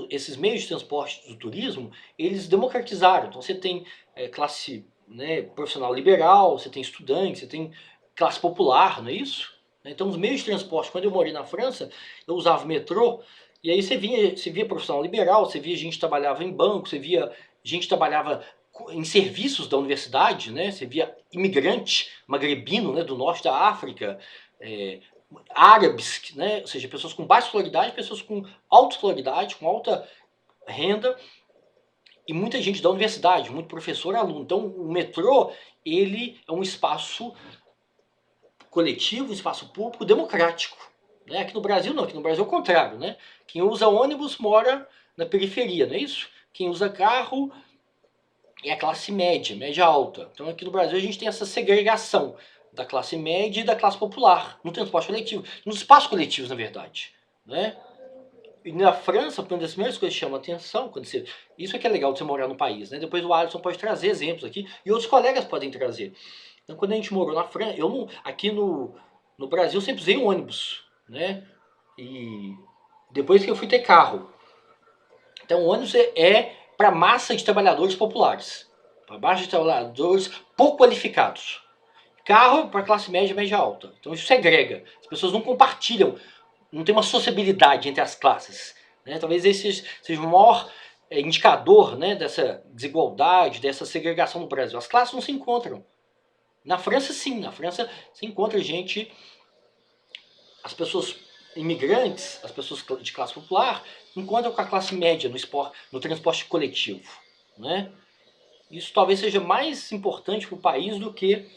S1: esses meios de transporte do turismo, eles democratizaram. Então você tem classe, né, profissional liberal, você tem estudante, você tem classe popular, não é isso? Então os meios de transporte, quando eu morei na França, eu usava o metrô, e aí você via profissional liberal, você via gente que trabalhava em banco, você via gente que trabalhava em serviços da universidade, né? Você via imigrante magrebino, né, do norte da África, árabes, né? Ou seja, pessoas com baixa escolaridade, pessoas com alta escolaridade, com alta renda, e muita gente da universidade, muito professor e aluno. Então o metrô, ele é um espaço coletivo, um espaço público democrático. Né? Aqui no Brasil não, aqui no Brasil é o contrário, né? Quem usa ônibus mora na periferia, não é isso? Quem usa carro é a classe média, média alta. Então aqui no Brasil a gente tem essa segregação da classe média e da classe popular no transporte coletivo, nos espaços coletivos, na verdade, né? E na França, uma das primeiras coisas que chama a atenção, isso é que é legal de você morar no país, né? Depois o Alisson pode trazer exemplos aqui, e outros colegas podem trazer. Então quando a gente morou na França, aqui no Brasil eu sempre usei um ônibus, né? E depois que eu fui ter carro. Então o ônibus é para massa de trabalhadores populares, para massa de trabalhadores pouco qualificados. Carro para classe média e média alta. Então isso segrega. As pessoas não compartilham, não tem uma sociabilidade entre as classes. Né? Talvez esse seja o maior indicador, né, dessa desigualdade, dessa segregação no Brasil. As classes não se encontram. Na França, sim. Na França se encontra gente, as pessoas imigrantes, as pessoas de classe popular, encontram com a classe média no transporte coletivo. Né? Isso talvez seja mais importante para o país do que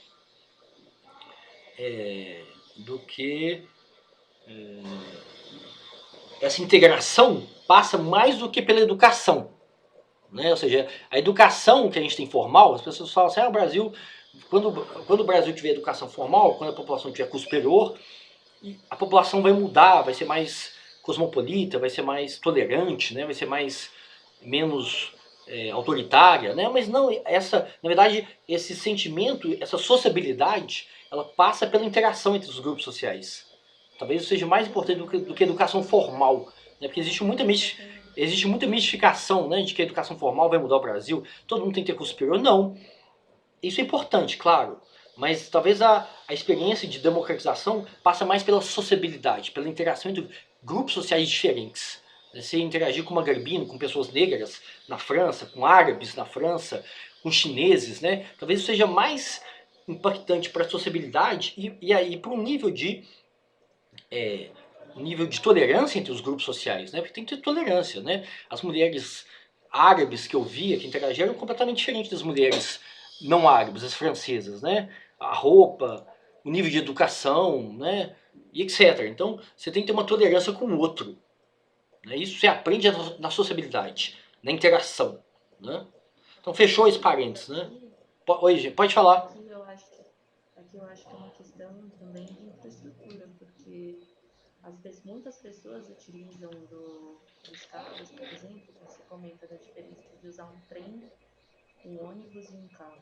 S1: essa integração passa mais do que pela educação. Né? Ou seja, a educação que a gente tem formal, as pessoas falam assim, o Brasil, quando o Brasil tiver educação formal, quando a população tiver curso superior, a população vai mudar, vai ser mais cosmopolita, vai ser mais tolerante, né? Vai ser menos autoritária, né? Mas não, na verdade, esse sentimento, essa sociabilidade, ela passa pela interação entre os grupos sociais. Talvez isso seja mais importante do que a educação formal, né? Porque existe muita mistificação, né, de que a educação formal vai mudar o Brasil, todo mundo tem que ter curso superior. Não. Isso é importante, claro. Mas talvez a experiência de democratização passa mais pela sociabilidade, pela interação entre grupos sociais diferentes. Você interagir com magrebino, com pessoas negras na França, com árabes na França, com chineses, né? Talvez isso seja mais impactante para a sociabilidade e aí para um nível de tolerância entre os grupos sociais, né? Porque tem que ter tolerância, né? As mulheres árabes que eu via, que interagiam, eram completamente diferentes das mulheres não árabes, as francesas, né? A roupa, o nível de educação, né? E etc. Então, você tem que ter uma tolerância com o outro. Né? Isso você aprende na sociabilidade, na interação, né? Então, fechou esse parênteses, né? Oi, gente, pode falar.
S2: Aqui eu acho que é uma questão também de infraestrutura, porque muitas pessoas utilizam dos carros, por exemplo, você comenta da diferença de usar um trem, um ônibus e um carro.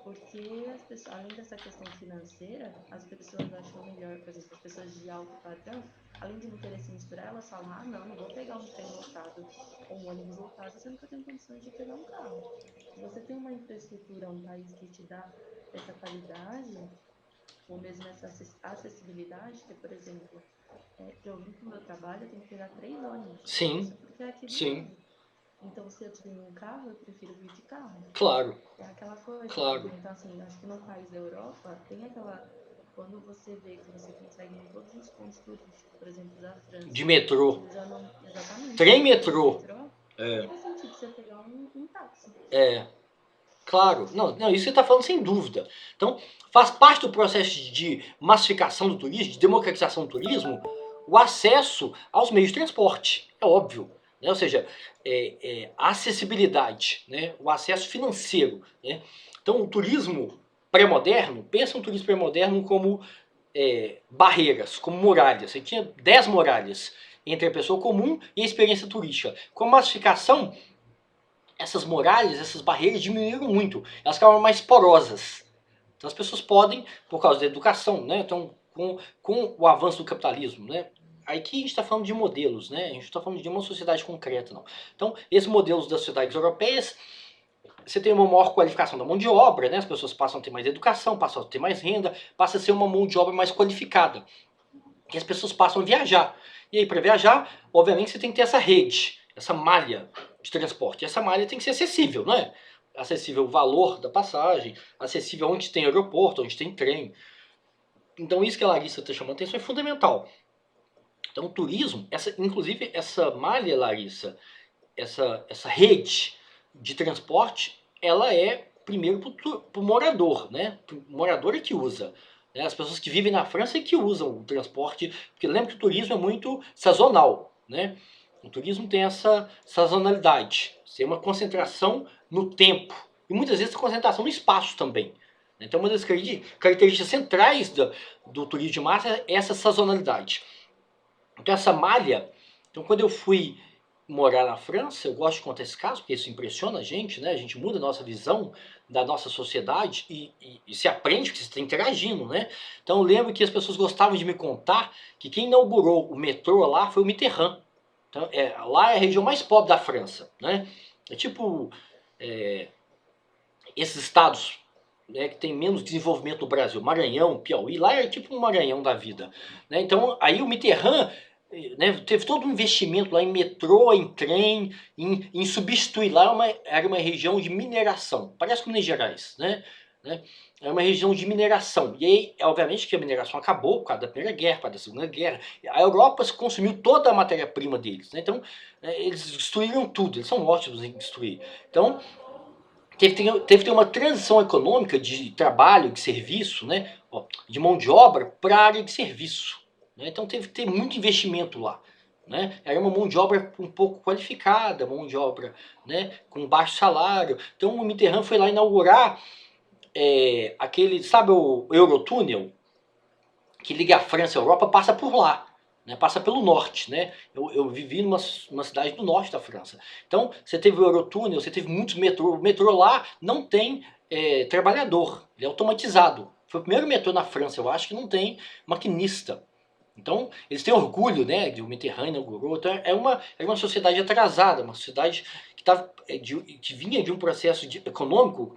S2: Porque além dessa questão financeira, as pessoas acham melhor, por exemplo, as pessoas de alto padrão, além de não querer se misturar, elas falam, não vou pegar um trem lotado ou um ônibus lotado, sendo que eu tenho condições de pegar um carro. Se você tem uma infraestrutura, um país que te dá essa qualidade, ou mesmo essa acessibilidade, que, por exemplo, para eu vir para o meu trabalho, eu tenho que pegar 3 ônibus.
S1: Sim,
S2: isso porque é aqui do
S1: sim.
S2: lado. Então, se eu tenho um carro, eu prefiro vir de carro.
S1: Claro.
S2: É aquela coisa.
S1: Claro.
S2: Então, assim, acho que no país da Europa tem quando você vê que você consegue em todos os pontos turísticos, por exemplo, da França,
S1: De metrô.
S2: usando exatamente
S1: Trem metrô.
S2: metrô,
S1: É.
S2: não faz sentido você pegar um táxi.
S1: Claro. Não, isso você está falando sem dúvida. Então, faz parte do processo de massificação do turismo, de democratização do turismo, o acesso aos meios de transporte. É óbvio. Né? Ou seja, a acessibilidade, né? O acesso financeiro. Né? Então, o turismo pré-moderno, pensa um turismo pré-moderno como barreiras, como muralhas. Você tinha 10 muralhas entre a pessoa comum e a experiência turística. Com a massificação, essas muralhas, essas barreiras diminuíram muito. Elas ficaram mais porosas. Então as pessoas podem, por causa da educação, né? Então, com o avanço do capitalismo, né? Aqui a gente está falando de modelos, né? A gente não está falando de uma sociedade concreta, não. Então, esses modelos das sociedades europeias, você tem uma maior qualificação da mão de obra, né? As pessoas passam a ter mais educação, passam a ter mais renda, passa a ser uma mão de obra mais qualificada. E as pessoas passam a viajar. E aí, para viajar, obviamente, você tem que ter essa rede, essa malha de transporte. Essa malha tem que ser acessível, não é? Acessível o valor da passagem, acessível onde tem aeroporto, onde tem trem. Então isso que a Larissa está chamando a atenção é fundamental. Então o turismo, inclusive essa malha, Larissa, essa rede de transporte, ela é primeiro para o morador, né? O morador é que usa. Né? As pessoas que vivem na França é que usam o transporte, porque lembra que o turismo é muito sazonal, né? O turismo tem essa sazonalidade, tem uma concentração no tempo e muitas vezes a concentração no espaço também. Então uma das características centrais do turismo de massa é essa sazonalidade. Então essa malha, então quando eu fui morar na França, eu gosto de contar esse caso, porque isso impressiona a gente, né? A gente muda a nossa visão da nossa sociedade e se aprende que você está interagindo, né? Então eu lembro que as pessoas gostavam de me contar que quem inaugurou o metrô lá foi o Mitterrand. Então, lá é a região mais pobre da França, né? É tipo esses estados, né, que tem menos desenvolvimento do Brasil, Maranhão, Piauí, lá é tipo um Maranhão da vida. Né? Então aí o Mitterrand, né, teve todo um investimento lá em metrô, em trem, em substituir. Lá era uma região de mineração, parece com Minas Gerais, né? É uma região de mineração. E aí, obviamente, que a mineração acabou por causa da Primeira Guerra, por causa da Segunda Guerra. A Europa consumiu toda a matéria-prima deles. Né? Então, eles destruíram tudo. Eles são ótimos em destruir. Então, teve que ter uma transição econômica de trabalho, de serviço, né? De mão de obra para a área de serviço. Né? Então, teve que ter muito investimento lá. Né? Era uma mão de obra um pouco qualificada, mão de obra, né, com baixo salário. Então, o Mitterrand foi lá inaugurar aquele, sabe o Eurotúnel, que liga a França e a Europa, passa por lá, né, passa pelo norte, né? Eu vivi numa cidade do norte da França. Então, você teve o Eurotúnel, você teve muitos metrô. O metrô lá não tem trabalhador, ele é automatizado. Foi o primeiro metrô na França, eu acho, que não tem maquinista. Então, eles têm orgulho, né, de o Mitterrand inaugurou. Então, é uma sociedade atrasada, uma sociedade que vinha de um processo econômico,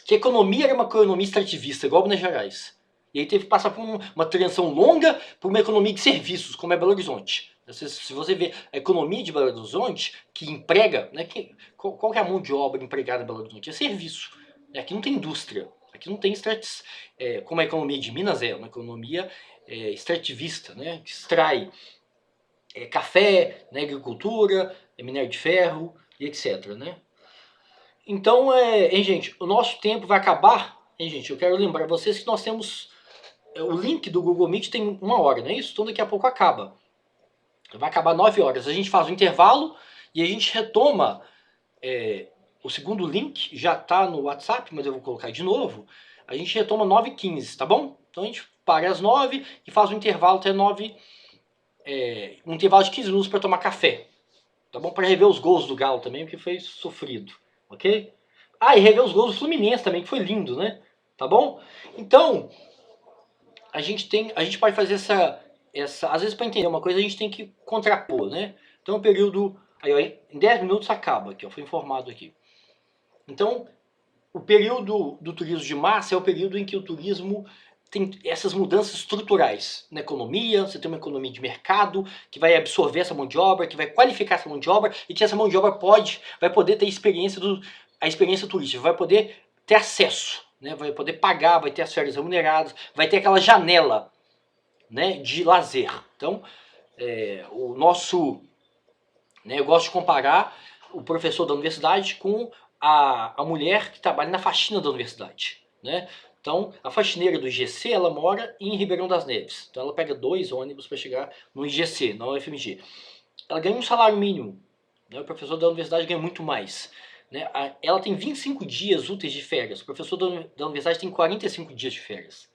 S1: que a economia era uma economia extrativista, igual Minas Gerais. E aí teve que passar por uma transição longa por uma economia de serviços, como é Belo Horizonte. Se você vê a economia de Belo Horizonte, que emprega, né, qual que é a mão de obra empregada em Belo Horizonte? É serviço. Aqui não tem indústria, aqui não tem como a economia de Minas é uma economia extrativista, né, que extrai café, né, agricultura, minério de ferro e etc. Né? Então, hein, gente, o nosso tempo vai acabar. Hein, gente, eu quero lembrar vocês que nós temos o link do Google Meet tem 1 hora, não é isso? Então daqui a pouco acaba. Vai acabar 9 horas. A gente faz um intervalo e a gente retoma o segundo link, já está no WhatsApp, mas eu vou colocar de novo. A gente retoma 9h15, tá bom? Então a gente para às 9 e faz um intervalo até 9, um intervalo de 15 minutos para tomar café. Tá bom? Para rever os gols do Galo também, porque foi sofrido. Ok? E rever os gols do Fluminense também, que foi lindo, né? Tá bom? Então, a gente pode fazer às vezes para entender uma coisa a gente tem que contrapor, né? Então o período, em 10 minutos acaba aqui, foi informado aqui. Então, o período do turismo de massa é o período em que o turismo tem essas mudanças estruturais na economia. Você tem uma economia de mercado que vai absorver essa mão de obra, que vai qualificar essa mão de obra e que essa mão de obra vai poder ter a experiência turística, vai poder ter acesso. né, vai poder pagar, vai ter as férias remuneradas, vai ter aquela janela, né, de lazer. Então, o nosso, né, eu gosto de comparar o professor da universidade com a mulher que trabalha na faxina da universidade, né? Então, a faxineira do IGC, ela mora em Ribeirão das Neves. Então, ela pega 2 ônibus para chegar no IGC, na UFMG. Ela ganha um salário mínimo, né? O professor da universidade ganha muito mais, né? Ela tem 25 dias úteis de férias. O professor da universidade tem 45 dias de férias.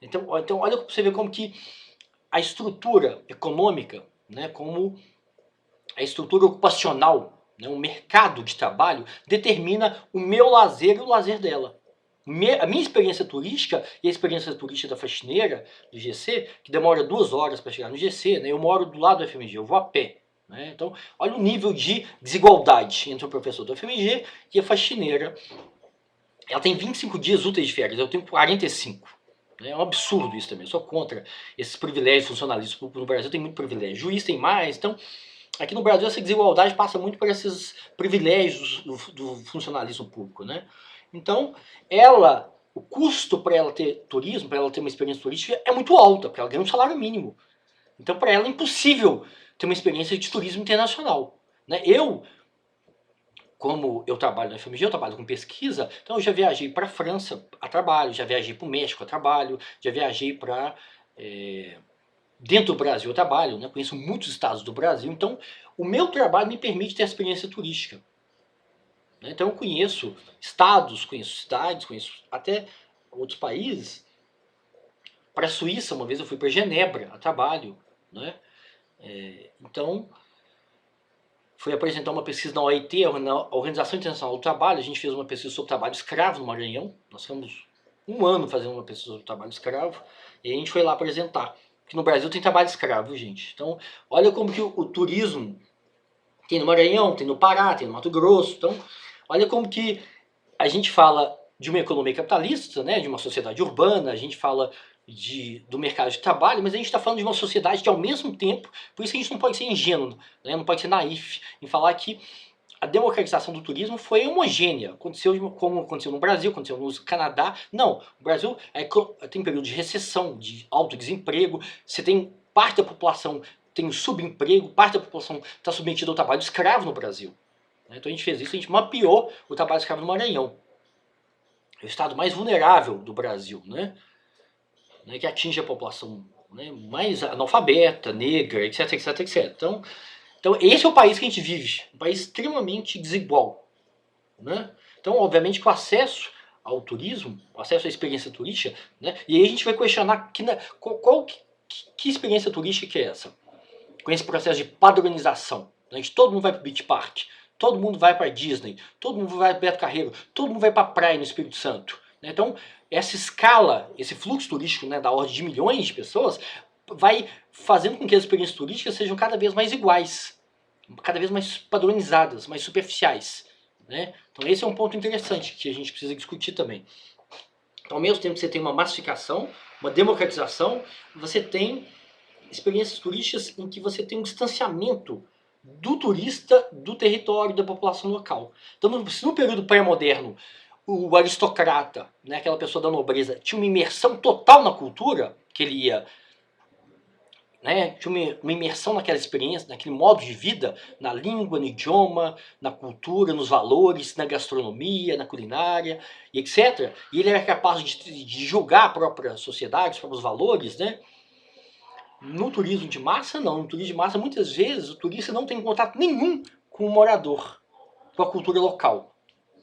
S1: Então olha para você ver como que a estrutura econômica, né, como a estrutura ocupacional, né, o mercado de trabalho, determina o meu lazer e o lazer dela. A minha experiência turística e a experiência turística da faxineira do GC, que demora 2 horas para chegar no GC, né, eu moro do lado do FMG, eu vou a pé. Né, então, olha o nível de desigualdade entre o professor do FMG e a faxineira. Ela tem 25 dias úteis de férias, eu tenho 45. É um absurdo isso também, eu sou contra esses privilégios funcionalistas. No Brasil tem muito privilégio, juiz tem mais, então aqui no Brasil essa desigualdade passa muito por esses privilégios do funcionalismo público, né? Então, o custo para ela ter turismo, para ela ter uma experiência turística é muito alta, porque ela ganha um salário mínimo. Então, para ela é impossível ter uma experiência de turismo internacional, né? Como eu trabalho na FMG, eu trabalho com pesquisa, então eu já viajei para a França a trabalho, já viajei para o México a trabalho, já viajei para... dentro do Brasil eu trabalho, né? Conheço muitos estados do Brasil, então o meu trabalho me permite ter experiência turística. Né? Então eu conheço estados, conheço cidades, conheço até outros países. Para a Suíça, uma vez eu fui para Genebra a trabalho, né? Então... fui apresentar uma pesquisa na OIT, na Organização Internacional do Trabalho. A gente fez uma pesquisa sobre trabalho escravo no Maranhão. Nós ficamos 1 ano fazendo uma pesquisa sobre trabalho escravo. E a gente foi lá apresentar. Porque no Brasil tem trabalho escravo, gente. Então, olha como que o turismo tem no Maranhão, tem no Pará, tem no Mato Grosso. Então, olha como que a gente fala de uma economia capitalista, né, de uma sociedade urbana, a gente fala do mercado de trabalho, mas a gente está falando de uma sociedade que ao mesmo tempo, por isso que a gente não pode ser ingênuo, né, não pode ser naif em falar que a democratização do turismo foi homogênea, aconteceu como aconteceu no Brasil, aconteceu no Canadá. Não, o Brasil tem período de recessão, de alto desemprego, você tem parte da população tem subemprego, parte da população está submetida ao trabalho escravo no Brasil. Então a gente fez isso, a gente mapeou o trabalho escravo no Maranhão. É o estado mais vulnerável do Brasil, né? Que atinge a população, né, mais analfabeta, negra, etc, etc, etc. Então, esse é o país que a gente vive, um país extremamente desigual. Né? Então, obviamente que o acesso ao turismo, o acesso à experiência turística, né, e aí a gente vai questionar que experiência turística que é essa? Com esse processo de padronização. Né? Todo mundo vai para o Beach Park, todo mundo vai para a Disney, todo mundo vai para Beto Carreiro, todo mundo vai para a praia no Espírito Santo. Então, essa escala, esse fluxo turístico, né, da ordem de milhões de pessoas, vai fazendo com que as experiências turísticas sejam cada vez mais iguais, cada vez mais padronizadas, mais superficiais. Né? Então esse é um ponto interessante que a gente precisa discutir também. Então, ao mesmo tempo que você tem uma massificação, uma democratização, você tem experiências turísticas em que você tem um distanciamento do turista do território, da população local. Então, se no período pré-moderno o aristocrata, né, aquela pessoa da nobreza, tinha uma imersão total na cultura, que ele ia, né, tinha uma imersão naquela experiência, naquele modo de vida, na língua, no idioma, na cultura, nos valores, na gastronomia, na culinária, e etc. E ele era capaz de julgar a própria sociedade, os próprios valores, né? No turismo de massa, não. No turismo de massa, muitas vezes, o turista não tem contato nenhum com o morador, com a cultura local.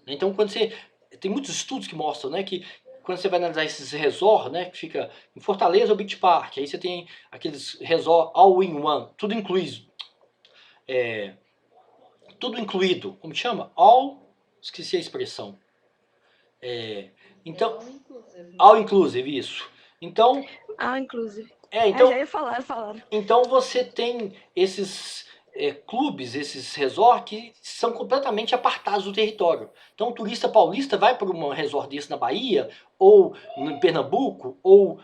S1: Então, quando você... Tem muitos estudos que mostram, né, que quando você vai analisar esses resorts, né, que fica em Fortaleza ou Beach Park, aí você tem aqueles resorts all-in-one, tudo incluído. Tudo incluído. Como chama? Esqueci a expressão. Então, all-inclusive, isso. Então...
S3: All-inclusive.
S1: Então,
S3: já ia falar.
S1: Então você tem esses clubes, esses resorts que são completamente apartados do território. Então o turista paulista vai para um resort desse na Bahia, ou em Pernambuco, ou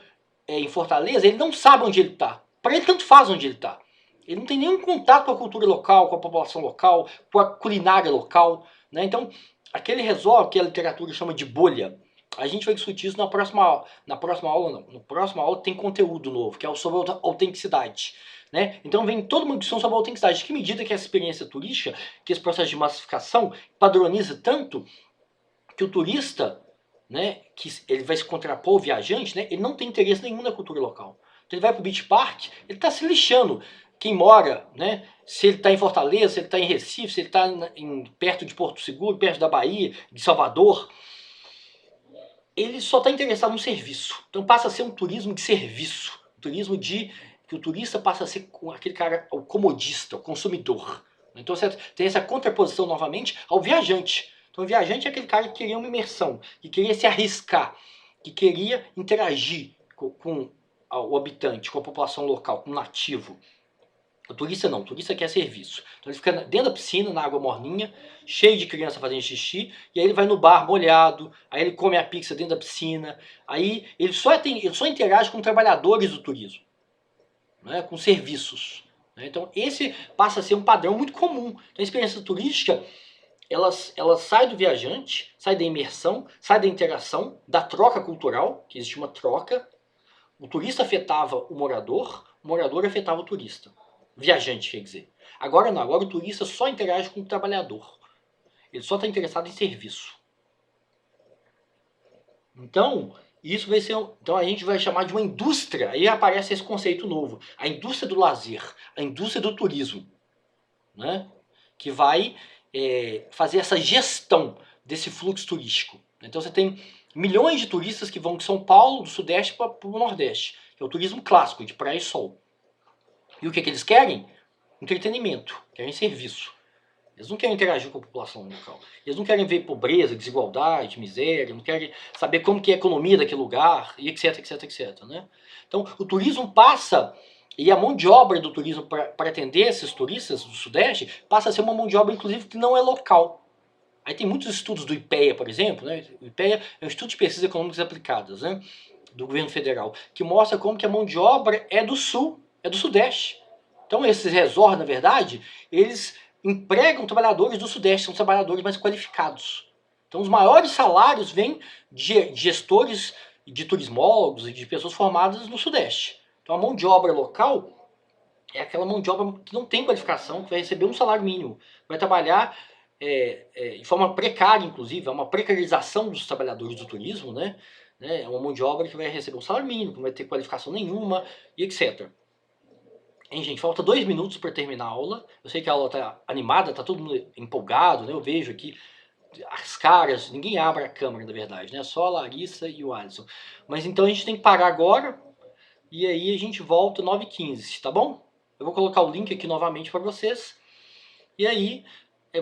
S1: em Fortaleza, ele não sabe onde ele está. Para ele tanto faz onde ele está. Ele não tem nenhum contato com a cultura local, com a população local, com a culinária local. Né? Então aquele resort que a literatura chama de bolha, A gente vai discutir isso na próxima aula. Na próxima aula não. Na próxima aula tem conteúdo novo, que é sobre a autenticidade. Né? Então vem toda uma discussão sobre a autenticidade. De que medida que essa experiência turística, que esse processo de massificação padroniza tanto que o turista, né, que ele vai se contrapor ao viajante, né, ele não tem interesse nenhum na cultura local. Então ele vai para o Beach Park, ele está se lixando. Quem mora, né, se ele está em Fortaleza, se ele está em Recife, se ele está perto de Porto Seguro, perto da Bahia, de Salvador, ele só está interessado no serviço. Então passa a ser um turismo de serviço. Um turismo de que o turista passa a ser aquele cara, o comodista, o consumidor. Então você tem essa contraposição novamente ao viajante. Então o viajante é aquele cara que queria uma imersão, que queria se arriscar, que queria interagir com o habitante, com a população local, com o nativo. O turista não, o turista quer serviço. Então ele fica dentro da piscina, na água morninha, cheio de criança fazendo xixi, e aí ele vai no bar molhado, aí ele come a pizza dentro da piscina, aí ele só interage com trabalhadores do turismo, né, com serviços. Né? Então esse passa a ser um padrão muito comum. Então a experiência turística, ela sai do viajante, sai da imersão, sai da interação, da troca cultural, que existe uma troca. O turista afetava o morador afetava o turista. Viajante, quer dizer. Agora não, agora o turista só interage com o trabalhador. Ele só está interessado em serviço. Então, isso vai ser. Então a gente vai chamar de uma indústria. Aí aparece esse conceito novo. A indústria do lazer, a indústria do turismo. Né? Que vai fazer essa gestão desse fluxo turístico. Então você tem milhões de turistas que vão de São Paulo, do Sudeste para o Nordeste. Que é o turismo clássico, de praia e sol. E o que eles querem? Entretenimento, querem serviço. Eles não querem interagir com a população local. Eles não querem ver pobreza, desigualdade, miséria, não querem saber como que é a economia daquele lugar, e etc, etc, etc. Né? Então o turismo passa, e a mão de obra do turismo para atender esses turistas do Sudeste, passa a ser uma mão de obra, inclusive, que não é local. Aí tem muitos estudos do IPEA, por exemplo, né? O IPEA é um Instituto de Pesquisas Econômicas Aplicadas, né? Do governo federal, que mostra como que a mão de obra é do Sul, é do Sudeste. Então esses resorts, na verdade, eles empregam trabalhadores do Sudeste, são trabalhadores mais qualificados. Então os maiores salários vêm de gestores, de turismólogos e de pessoas formadas no Sudeste. Então a mão de obra local é aquela mão de obra que não tem qualificação, que vai receber um salário mínimo, vai trabalhar de forma precária, inclusive, é uma precarização dos trabalhadores do turismo, né? É uma mão de obra que vai receber um salário mínimo, que não vai ter qualificação nenhuma, e etc. Hein, gente, falta 2 minutos para terminar a aula. Eu sei que a aula está animada, está todo mundo empolgado, né? Eu vejo aqui as caras, ninguém abre a câmera, na verdade, né? Só a Larissa e o Alisson. Mas então a gente tem que parar agora, e aí a gente volta 9h15, tá bom? Eu vou colocar o link aqui novamente para vocês. E aí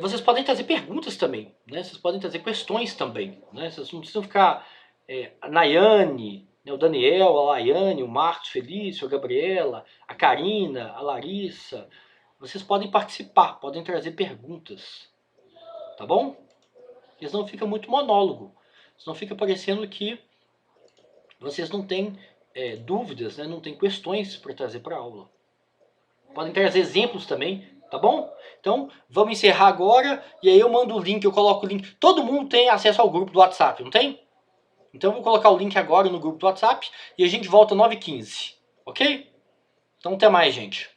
S1: vocês podem trazer perguntas também, né? Vocês podem trazer questões também, né? Vocês não precisam ficar... a Nayane, o Daniel, a Laiane, o Marcos Felício, a Gabriela, a Karina, a Larissa. Vocês podem participar, podem trazer perguntas, tá bom? Porque senão fica muito monólogo, senão fica parecendo que vocês não têm dúvidas, né? Não têm questões para trazer para a aula. Podem trazer exemplos também, tá bom? Então, vamos encerrar agora, e aí eu mando o link, eu coloco o link. Todo mundo tem acesso ao grupo do WhatsApp, não tem? Então eu vou colocar o link agora no grupo do WhatsApp e a gente volta 9h15, ok? Então até mais, gente.